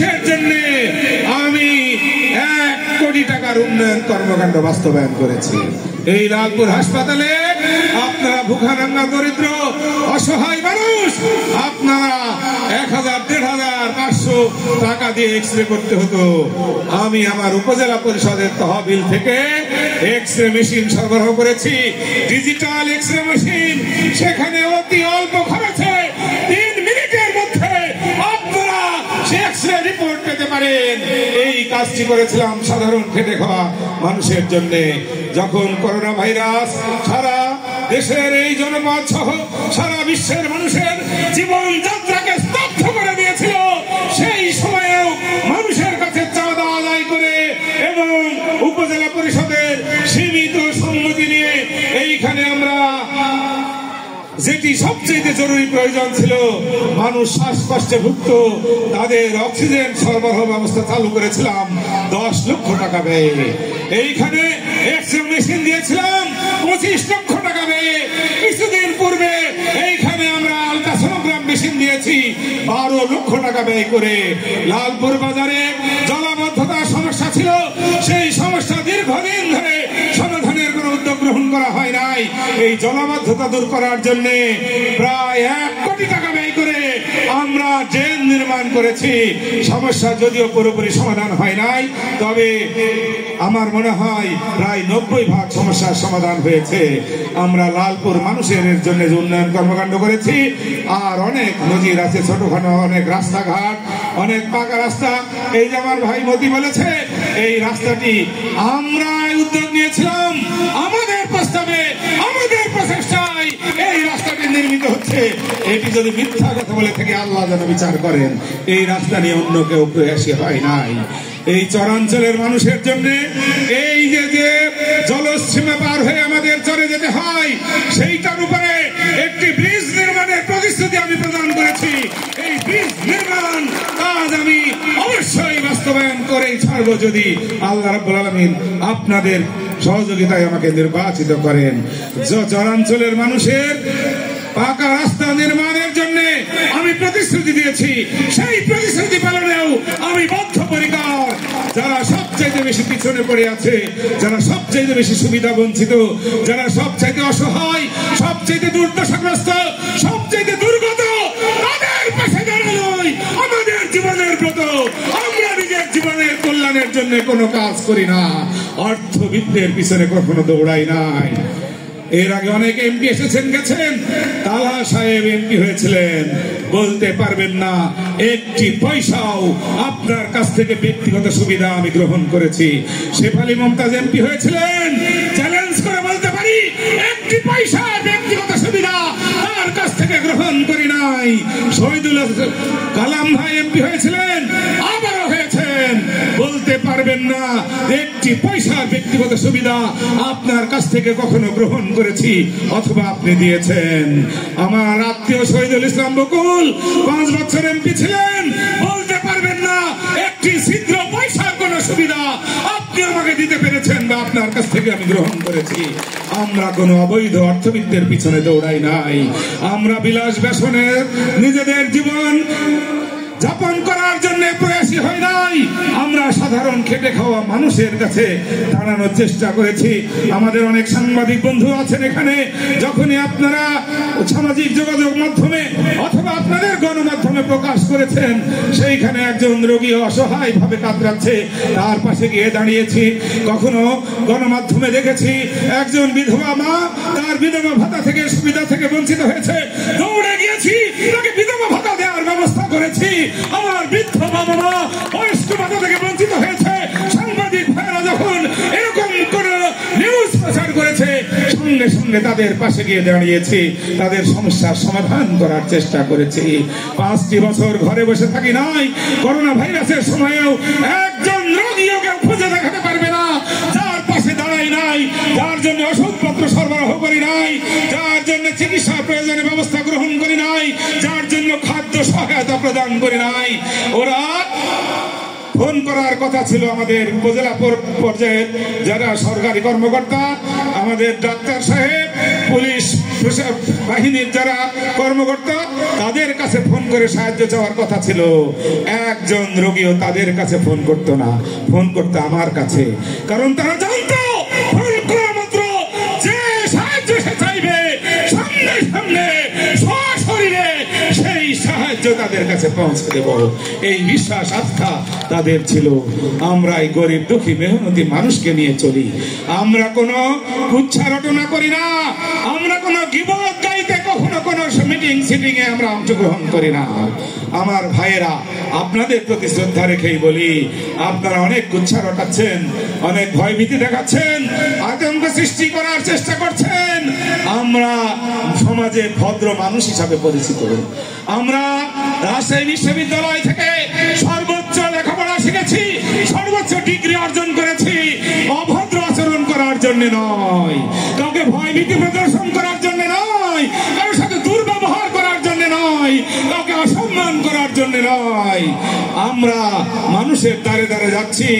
মানুষের জন্য আমি 1 কোটি টাকার উন্নয়ন কর্মকাণ্ড বাস্তবায়ন করেছি। এই লালপুর হাসপাতালে আপনারা ভুখারাঙ্গা দরিদ্র অসহায় মানুষ, আপনারা 1000, 1500, 500 টাকা দিয়ে এক্সরে করতে হতো। আমি আমার উপজেলা পরিষদের তহবিল থেকে এক্সরে মেশিন সরবরাহ করেছি, ডিজিটাল এক্সরে মেশিন। সেখানে অতি অল্প খরচে 3 মিনিটের মধ্যে আপনারা এক্সরে রিপোর্ট পেতে পারেন। এই কাজটি করেছিলাম সাধারণ খেটে খাওয়া মানুষের জন্য। যখন করোনা ভাইরাস সারা দেশের এই জনপদ সহ সারা বিশ্বের মানুষের জীবনযাত্রাকে স্তব্ধ করে দিয়েছিল, সেই সময়েও মানুষের কাছে চাঁদা আদায় করে এবং উপজেলা পরিষদের সীমিত সম্মতি নিয়ে এইখানে আমরা যেটি সবচেয়ে জরুরি প্রয়োজন ছিল, মানুষ শ্বাসকষ্টে ভুগত, তাদের অক্সিজেন সরবরাহ ব্যবস্থা চালু করেছিলাম 10 লক্ষ টাকা ব্যয়ে। এইখানে এক্সরে মেশিন দিয়েছিলাম 25 লক্ষ টাকা ব্যয়ে। কিছুদিন পূর্বে এইখানে আমরা আলট্রাসোনোগ্রাম মেশিন দিয়েছি 12 লক্ষ টাকা ব্যয় করে। লালপুর বাজারে জলাবদ্ধতার সমস্যা ছিল, সেই সমস্যা দীর্ঘদিন ধরে সমাধানের কোনো উদ্যোগ গ্রহণ করা হয় নাই। এই জলাবদ্ধতা দূর করার জন্য প্রায় 1 কোটি টাকা ব্যয় করে আমরা ড্রেন নির্মাণ করেছি। সমস্যা যদিও পুরোপুরি সমাধান হয় নাই, তবে আমার মনে হয় প্রায় 90% সমস্যার সমাধান হয়েছে। আমরা লালপুর মানুষের জন্য উন্নয়ন কর্মকাণ্ড করেছি। আর অনেক নজির আছে, ছোটখাটো অনেক রাস্তাঘাট, অনেক পাকা রাস্তা। এই যে আমার ভাই মতি বলেছে, এই রাস্তাটি আমরা উদ্যোগ নিয়েছিলাম, আমাদের প্রস্তাবে, আমাদের প্রচেষ্টায় এই রাস্তাটি নির্মিত হচ্ছে। এটি যদি মিথ্যা কথা বলে থেকে আল্লাহ যেন বিচার করেন। এই রাস্তা নিয়ে অন্য কেউ প্রয়াসী হয় নাই। এই চরাঞ্চলের মানুষের জন্য এই যে জলসীমা পার হয়ে আমাদের চরে যেতে হয়, সেইটার উপরে একটি ব্রিজ নির্মাণের প্রতিশ্রুতি আমি প্রদান করেছি। এই ব্রিজ নির্মাণ কাজ আমি অবশ্যই বাস্তবায়ন করেই ছাড়বো, যদি আল্লাহ রাব্বুল আলামিন আপনাদের সহযোগিতায় আমাকে নির্বাচিত করেন। চরাঞ্চলের মানুষের পাকা রাস্তা নির্মাণের জন্য আমি প্রতিশ্রুতি দিয়েছি, সেই প্রতিশ্রুতি পালনেও আমি বদ্ধপরিকর। যারা সবচাইতে বেশি পিছনে পড়ে আছে, যারা সবচাইতে বেশি সুবিধা বঞ্চিত, যারা সবচাইতে অসহায়, সবচাইতে দুর্দশাগ্রস্ত, সবচাইতে দুর্গত, তাদের পাশে দাঁড়ানোই আমাদের জীবনের ব্রত। আমরা নিজের জীবনের কল্যাণের জন্য কোনো কাজ করি না, অর্থবিত্তের পিছনে কখনো দৌড়াই নাই। এর আগে অনেক এমপি এসেছেন গেছেন, তালা সাহেব এমপি হয়েছিলেন, বলতে পারবেন না একটি পয়সাও আপনার কাছ থেকে ব্যক্তিগত সুবিধা আমি গ্রহণ করেছি। শেফালী মমতাজ এমপি হয়েছিলেন, চ্যালেঞ্জ করে বলতে পারি একটি পয়সা ব্যক্তিগত সুবিধা তার কাছ থেকে গ্রহণ করি নাই। শহীদুল কালাম ভাই এমপি হয়েছিলেন, আবারও হয়েছেন, বলতে পারবেন না একটি পয়সা ব্যক্তিগত সুবিধা আপনার কাছ থেকে কখনো গ্রহণ করেছি অথবা আপনি দিয়েছেন। আমার আত্মীয় শহীদুল ইসলাম বকুল 5 বছর এমপি ছিলেন, বলতে পারবেন না একটি ছিদ্র পয়সার কোন সুবিধা আপনি আমাকে দিতে পেরেছেন বা আপনার কাছ থেকে আমি গ্রহণ করেছি। আমরা কোনো অবৈধ অর্থবিত্তের পিছনে দৌড়াই নাই। আমরা বিলাস ব্যসনের নিজেদের জীবন যাপন করার জন্য প্রয়াসী হয় নাই। আমরা সাধারণ খেটে খাওয়া মানুষের কাছে দাঁড়ানোর চেষ্টা করেছি। আমাদের অনেক সাংবাদিক বন্ধু আছেন এখানে, যখনই আপনারা সামাজিক যোগাযোগ মাধ্যমে অথবা আপনাদের গণমাধ্যমে প্রকাশ করেছেন, সেইখানে একজন রোগী অসহায় ভাবে কাতরাচ্ছে, তার পাশে গিয়ে দাঁড়িয়েছি। কখনো গণমাধ্যমে দেখেছি একজন বিধবা মা তার বিধবা ভাতা থেকে সুবিধা থেকে বঞ্চিত হয়েছে, দৌড়ে গিয়েছি, তাকে বিধবা ভাতা দেওয়ার ব্যবস্থা করেছি। আমার বৃদ্ধ বাবা মা বয়স্ক ভাতা থেকে বঞ্চিত হয়েছে, সাংবাদিক ভাইরা যখন এরকম কোন নিউজ প্রচার করেছে, সঙ্গে সঙ্গে তাদের পাশে গিয়ে দাঁড়িয়েছি, তাদের সমস্যার সমাধান করার চেষ্টা করেছি। 5টি বছর ঘরে বসে থাকি নাই। করোনা ভাইরাসের সময়েও একজন রোগীও কেউ খুঁজে দেখাতে পারবে না যার পাশে দাঁড়াই নাই, যার জন্য ওষুধপত্র সরবরাহ করি নাই, যার জন্য চিকিৎসা প্রয়োজনীয় ব্যবস্থা গ্রহণ করি নাই, যার জন্য খাদ্য সহায়তা প্রদান করি নাই। ওরা ফোন করার কথা ছিল আমাদের উপজেলা পর্যায়ে যারা সরকারি কর্মকর্তা, আমাদের ডাক্তার সাহেব, পুলিশ বাহিনীর যারা কর্মকর্তা তাদের কাছে ফোন করে সাহায্য চাওয়ার কথা ছিল, একজন রোগীও তাদের কাছে ফোন করতো না, ফোন করতো আমার কাছে। কারণ তারা জানতো ফোন করা মাত্র যে সাহায্য সে চাইবে সামনে সামনে সশরীরে সেই সাহায্য তাদের কাছে পৌঁছে দেব, এই বিশ্বাস আস্থা তাদের ছিল। আমরা এই গরিব দুঃখী মেহনতি মানুষকে নিয়ে চলি। আমরা কোনো কুচ্ছা রটনা করি না, আমরা কোনো গীবত গাইতে কখনো কোনো মিটিং সিটিং এ আমরা অংশগ্রহণ করি না। আমার ভাইয়েরা, আপনাদের প্রতি শ্রদ্ধা রেখেই বলি, আপনারা অনেক কুচ্ছা রটাচ্ছেন, অনেক ভয়ভীতি দেখাচ্ছেন, আতঙ্ক সৃষ্টি করার চেষ্টা করছেন। আমরা সমাজে ভদ্র মানুষ হিসাবে পরিচিত। আমরা রাজশাহী বিশ্ববিদ্যালয় থেকে সর্বোচ্চ লেখাপড়া শিখেছি, সর্বোচ্চ ডিগ্রি অর্জন করেছি, অভদ্র আচরণ করার জন্য নয়, কাউকে ভয়ভীতি প্রদর্শন করার জন্য নয়, কারোর সাথে দুর্ব্যবহার করার জন্য নয়, কাউকে অসম্মান করার জন্য নয়। আমরা মানুষের দ্বারে দ্বারে যাচ্ছি,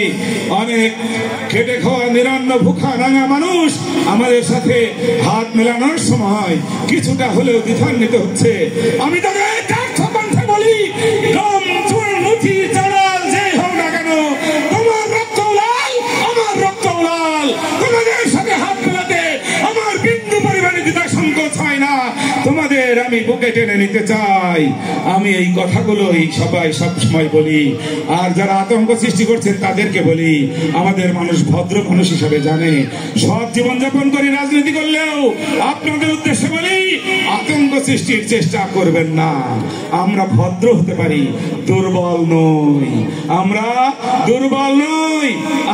অনেক খেটে খাওয়া নিরন্ন ভুখা রাঙা মানুষ আমাদের সাথে হাত মেলানোর সময় কিছুটা হলেও দ্বিধান্বিত হচ্ছে। আমি তাদের কণ্ঠে বলি, দম চুল মুঠি চালাল যে হোক না কেন, তোমার রক্ত লাল আমার রক্ত লাল, তোমাদের সাথে হাত মেলাতে আমার বিন্দু পরিমাণে দ্বিধা সংকোচ হয় না, তোমাদের আমি বুকে টেনে নিতে চাই। আমি এই কথাগুলোই সবাই সবসময় বলি। আর যারা আতঙ্ক সৃষ্টি করছেন তাদেরকে বলি, আমাদের মানুষ ভদ্র মানুষ হিসাবে জানে, সৎ জীবনযাপন করি, রাজনীতি করলেও আপনাদের উদ্দেশ্যে বলি, আতঙ্ক সৃষ্টির চেষ্টা করবেন না। আমরা ভদ্র হতে পারি, দুর্বল নই, আমরা দুর্বল নই।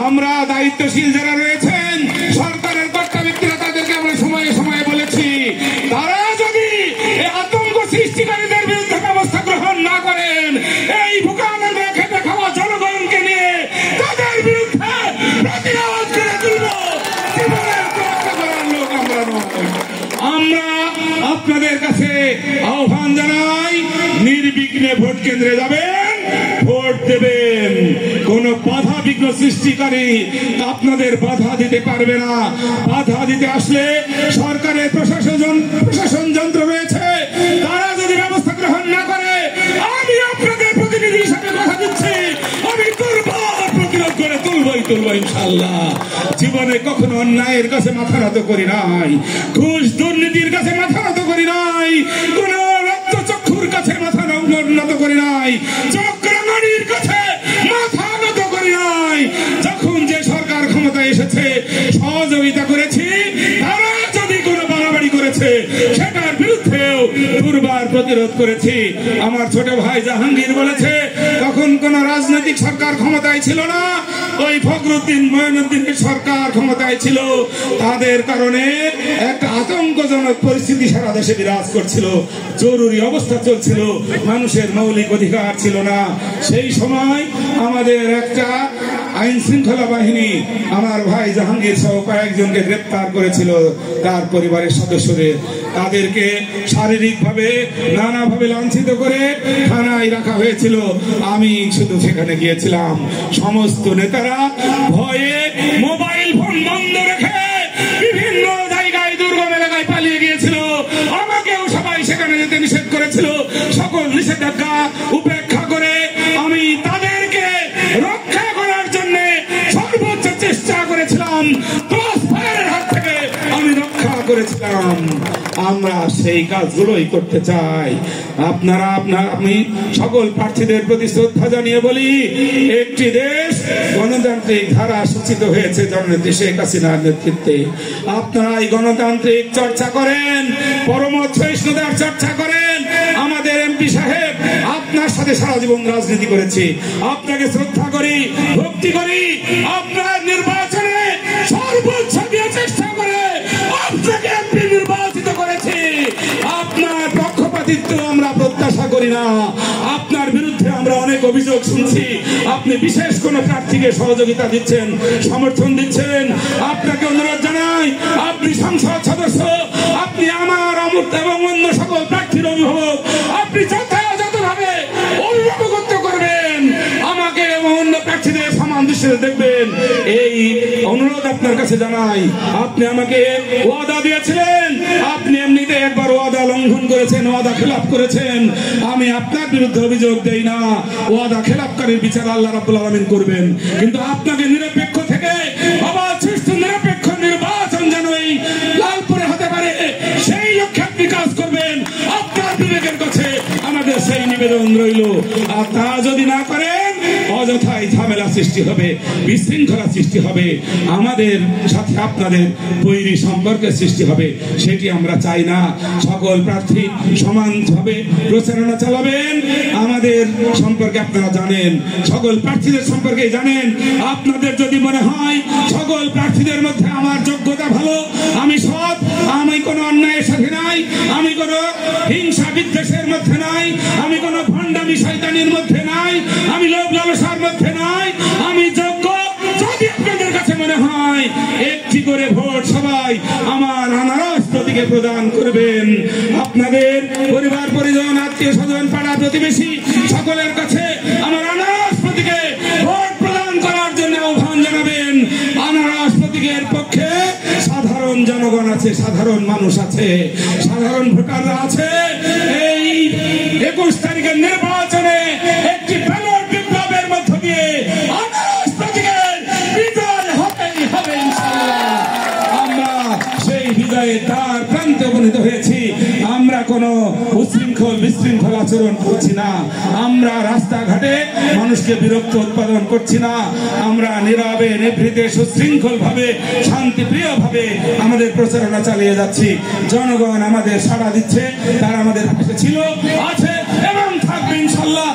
আমরা দায়িত্বশীল যারা রয়েছেন, সরকারের কর্তা ব্যক্তিরা, তাদেরকে আমরা সময়ে সময়ে বলেছি, তারা যদি এই আতঙ্ক সৃষ্টিকারীদের বিরুদ্ধে ব্যবস্থা গ্রহণ না করেন, এই ভূখণ্ড খেতে খাওয়া জনগণকে নিয়ে তাদের বিরুদ্ধে প্রতিরোধ করে তুলব। জীবনের রক্ষা করার লোক আমরা নই। আমরা আপনাদের কাছে আহ্বান জানাই, নির্বিঘ্নে ভোট কেন্দ্রে যাবেন, ভোট দেবেন। কোন বাধা বিঘ্ন সৃষ্টিকারী আপনাদের বাধা দিতে পারবে না। বাধা দিতে আসলে সরকারের প্রশাসন যন্ত্র রয়েছে, তারা যদি ব্যবস্থা গ্রহণ না করে, আমি আপনাদের প্রতিনিধি হিসাবে কথা দিচ্ছি, আমি দুর্বল প্রতিরোধ করে তুলবো ইনশাআল্লাহ। জীবনে কখনো অন্যায়ের কাছে মাথা নত করি নাই, ঘুষ দুর্নীতির কাছে মাথা নত করি নাই, কোন রক্তচক্ষুর কাছে মাথা নত করি নাই, চক্রামানির কাছে মাথা নত করি নাই। যখন যে সরকার ক্ষমতায় এসেছে সহযোগিতা করেছি, তারা যদি কোনো বাড়াবাড়ি করেছে সেটার বিরুদ্ধেও দুর্বার প্রতিরোধ করেছি। আমার ছোট ভাই জাহাঙ্গীর বলেছে, তখন কোন রাজনৈতিক সরকার ক্ষমতায় ছিল না, ওই ফখরুদ্দিন মঈনুদ্দিনের সরকার ক্ষমতায় ছিল। তাদের কারণে একটা আতঙ্কজনক পরিস্থিতি সারা দেশে বিরাজ করছিল, জরুরি অবস্থা চলছিল, মানুষের মৌলিক অধিকার ছিল না। সেই সময় আমাদের একটা আইন শৃঙ্খলা বাহিনী আমার ভাই জাহাঙ্গীর সহ কয়েকজনকে গ্রেপ্তার করেছিল, তার পরিবারের সদস্যদের। তাদেরকে শারীরিকভাবে নানাভাবে লাঞ্ছিত করে থানায় রাখা হয়েছিল। আমি শুধু সেখানে গিয়েছিলাম। সমস্ত নেতারা ভয়ে মোবাইল ফোন বন্ধ রেখে বিভিন্ন জায়গায় দুর্গম এলাকায় পালিয়ে গিয়েছিল। আমাকেও সবাই সেখানে যেতে নিষেধ করেছিল। সকল নিষেধাজ্ঞা উপেক্ষা করে আমি তাদেরকে রক্ষা করার জন্য সর্বোচ্চ চেষ্টা করেছিলাম, ক্রসফায়ারের হাত থেকে আমি রক্ষা করেছিলাম। আমরা সেই কাজগুলোই করতে চাই। আমি সকল প্রার্থীদের প্রতি শ্রদ্ধা জানিয়ে বলি, একটি দেশ গণতান্ত্রিক ধারা সূচিত হয়েছে জননেত্রী শেখ হাসিনার নেতৃত্বে। আপনারা এই গণতান্ত্রিক চর্চা করেন, পরম সহিষ্ণুতার চর্চা করেন। আমাদের এমপি সাহেব আপনার সাথে সারা জীবন রাজনীতি করেছি, আপনাকে শ্রদ্ধা করি, ভক্তি করি। আপনার নির্বাচনে সর্বোচ্চ দিয়ে চেষ্টা করে আপনাকে এমপি নির্বাচিত করেছি। আপনার পক্ষপাতিত্ব আমরা প্রত্যাশা করি না। আপনার বিরুদ্ধে আমরা অনেক অভিযোগ শুনছি, আপনি বিশেষ কোন প্রার্থীকে সহযোগিতা দিচ্ছেন, সমর্থন দিচ্ছেন। আপনাকে অনুরোধ জানাই, আপনি সংসদ সদস্য, আপনি আমার অমূর্ত এবং অন্য সকল প্রার্থীর অভিভাবক, আপনি যথাযথভাবে অভিভাবকত্ব করবেন, আমাকে এবং অন্য প্রার্থীদের সমান দৃষ্টিতে দেখবেন। এই অনুরোধ আপনার কাছে জানাই, আপনি আমাকে ওয়াদা দিয়েছিলেন, আপনি এমনিতে একবার ওয়াদা লঙ্ঘন করেছেন, ওয়াদা খেলাপ করেছেন। আমি আপনার বিরুদ্ধে অভিযোগ দেই না, ওয়াদা খেলাপকারীর বিচার আল্লাহ রাব্বুল আলামিন করবেন। কিন্তু আপনাকে নিরপেক্ষ থেকে অবাধ সুষ্ঠু নিরপেক্ষ নির্বাচন যেন এই লালপুরে হতে পারে, সেই লক্ষ্যে আপনি কাজ করবেন। আপনার বিবেকের কাছে আমাদের সেই নিবেদন রইল। আর তা যদি না করেন, অযথাই ঝামেলা সৃষ্টি হবে, বিশৃঙ্খলা সৃষ্টি হবে, আমাদের সাথে আপনাদের বৈরী সম্পর্কের সৃষ্টি হবে। সেটি আমরা চাই না। সকল প্রার্থী সমানভাবে প্রচারণা চালাবেন। আমাদের সম্পর্কে আপনারা জানেন, সকল প্রার্থীদের সম্পর্কে জানেন। আপনাদের যদি মনে হয় সকল প্রার্থীদের মধ্যে আমার যোগ্যতা ভালো, আমি সৎ, আমি কোনো অন্যায়ের সাথে নাই, আমি কোনো হিংসা বিদ্বেষের মধ্যে নাই, আমি কোনো ভণ্ডামি শয়তানির মধ্যে নাই, আমি লোভ লালসার মধ্যে নাই, আমি যোগ্য, যদি আপনাদের কাছে মনে হয় একটি করে ভোট সবাই আমার আনারস প্রতীকে প্রদান করবেন। আপনাদের পরিবার পরিজন, আত্মীয় স্বজন, পাড়া প্রতিবেশী সকলের কাছে আমার আনারস প্রতীকে ভোট প্রদান করার জন্য আহ্বান জানাবেন। আনারস প্রতীকের পক্ষে সাধারণ জনগণ আছে, সাধারণ মানুষ আছে, সাধারণ ভোটাররা আছে। এই 21 তারিখের নির্বাচনে একটি ব্যালট বিপ্লবের মধ্য দিয়ে আনারস প্রতীকের বিজয় হতেই হবে ইনশাআল্লাহ। আমরা সেই বিজয়ের দ্বার প্রান্তে উপনীত হয়েছি। আমরা কোনো উশৃঙ্খল বিশৃঙ্খল আচরণ করছি না, আমরা রাস্তাঘাটে মানুষকে বিরক্ত উৎপাদন করছি না, আমরা নীরবে নিভৃতে সুশৃঙ্খল ভাবে শান্তিপ্রিয় ভাবে আমাদের প্রচারণা চালিয়ে যাচ্ছি। জনগণ আমাদের সাড়া দিচ্ছে, তারা আমাদের পাশে ছিল, আছে এবং থাকবে ইনশাআল্লাহ।